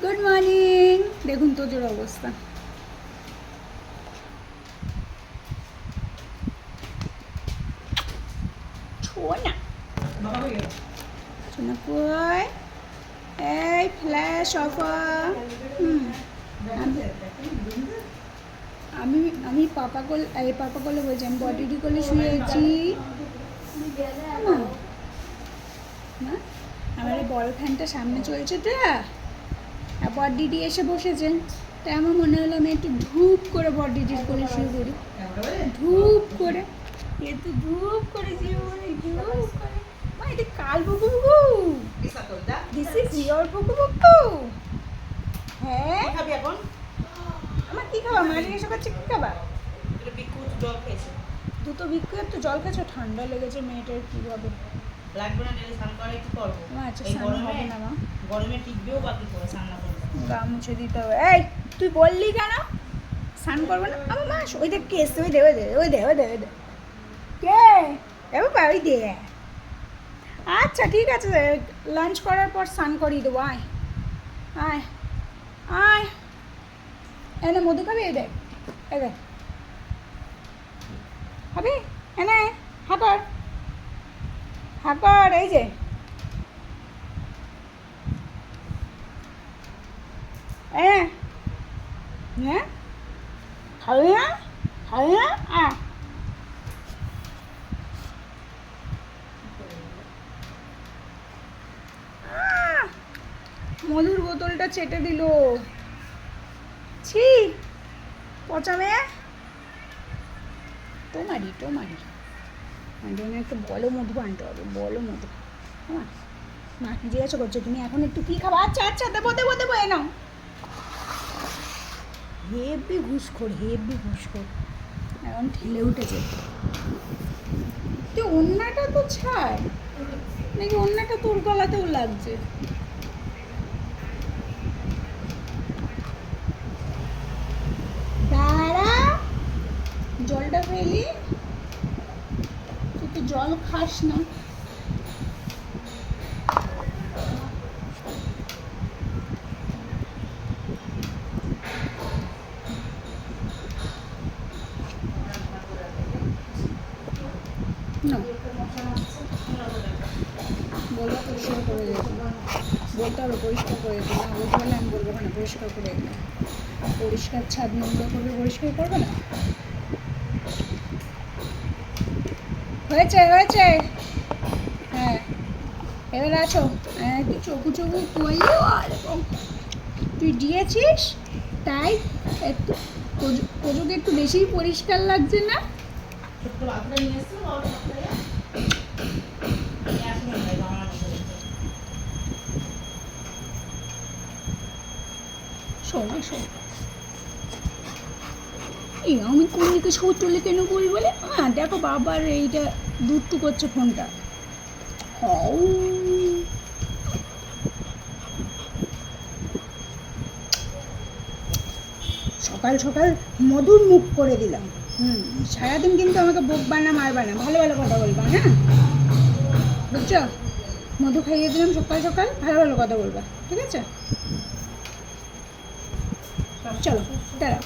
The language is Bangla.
Good morning. দেখুন তোজোর অবস্থা। ছোনা ছোনা কই? এই ফ্ল্যাশ অফার। আমি আমি পাপা কোলে বলছি, আমি বডিডি কোলে শুয়েছি না। আমার এই বড় ফ্যানটা সামনে চলছে তো, আর বডিডি এসে বসেছে, তাই আমার মনে হলো আমি একটু ধূপ করে বডিডির কোলে শুয়ে পড়ি। ধূপ করে একটু ধূপ করে শুয়ে পড়ি, ধূপ করে। মা, এটা কাল বুকু বুকু, দিস ইজ ইয়োর বুকু বুকু। হ্যাঁ, খাবি এখন? আমার কি খাবা? মা জিজ্ঞাসা করছে কি খাবা? জল খেয়েছে। দুটো বিক্রি একটু জল খেয়েছো? ঠান্ডা লেগেছে মেয়েটার, কীভাবে লাগবে না, ডেলি স্নান করে একটু করবো। আচ্ছা, এই স্নান হবে না মা, গরমে টিকবেও বাকি করে স্নান না করলে। গা মুছে দিতে হবে। এই তুই বললি কেন স্নান করবো না? আমার মা ওই দেখ কে এসছে, ওই দে ওই দে ওই দে ওই দে ওই দে। কে? এ বাবা, ওই দে। আচ্ছা ঠিক আছে, লাঞ্চ করার পর স্নান করিয়ে দেবো। আয় আয় আয়, এনে মধু খাবি? এই দেখ, এই দেখ খাবি, এনে হাঁকর হাঁকর, এই যে হ্যাঁ হ্যাঁ, খাবি না? খাবি না? মধুর বোতলটা চেটে দিল। ছি, পচা মেয়ে। টোমারি টোমারি জন্য একটু বলো মধু আনতে হবে, বলো মধু। হ্যাঁ, মা কি জিজ্ঞাসা করছো তুমি এখন একটু কী খাবা? আচ্ছা আচ্ছা, দেবো দেবো দেবো, এ নাও। হেব্বি ঘুষখোর, হেব্বি ঘুষখোর, এখন ঠেলে উঠেছে। তুই অন্যটা তো ছাড়, নাকি অন্যটা তোর গলাতেও লাগছে? দাঁড়া, জলটা ফেলি। তুই তো জল খাস না। বলবো পরিষ্কার করে দিতে, বলতে হবে পরিষ্কার করে দিতে। না বলতে পারলে আমি বলবো না পরিষ্কার করে দিতে। পরিষ্কার ছাদ নোংরা করবে, পরিষ্কার করবে না? হয়েছে হয়েছে, হ্যাঁ এবার আছো। হ্যাঁ, একটু চকু চকু করলেও, আর তুই দিয়েছিস তাই একটু তোজোকে একটু বেশিই পরিষ্কার লাগছে না? ছোট্ট বাথরুমে নিয়ে এসছো বাবা? শোনা শোন, এই আমি কোন দিকে শোর চলে কেন বলি বলে? হ্যাঁ দেখো, বাবার এইটা দুধটু করছে ফোনটা। সকাল সকাল মধুর মুখ করে দিলাম। সারাদিন কিন্তু আমাকে বকবা না, মারবা না, ভালো ভালো কথা বলবা, হ্যাঁ বুঝছো? মধু খাইয়ে দিলাম সকাল সকাল, ভালো ভালো কথা বলবা, ঠিক আছে? চলো, দাঁড়াও।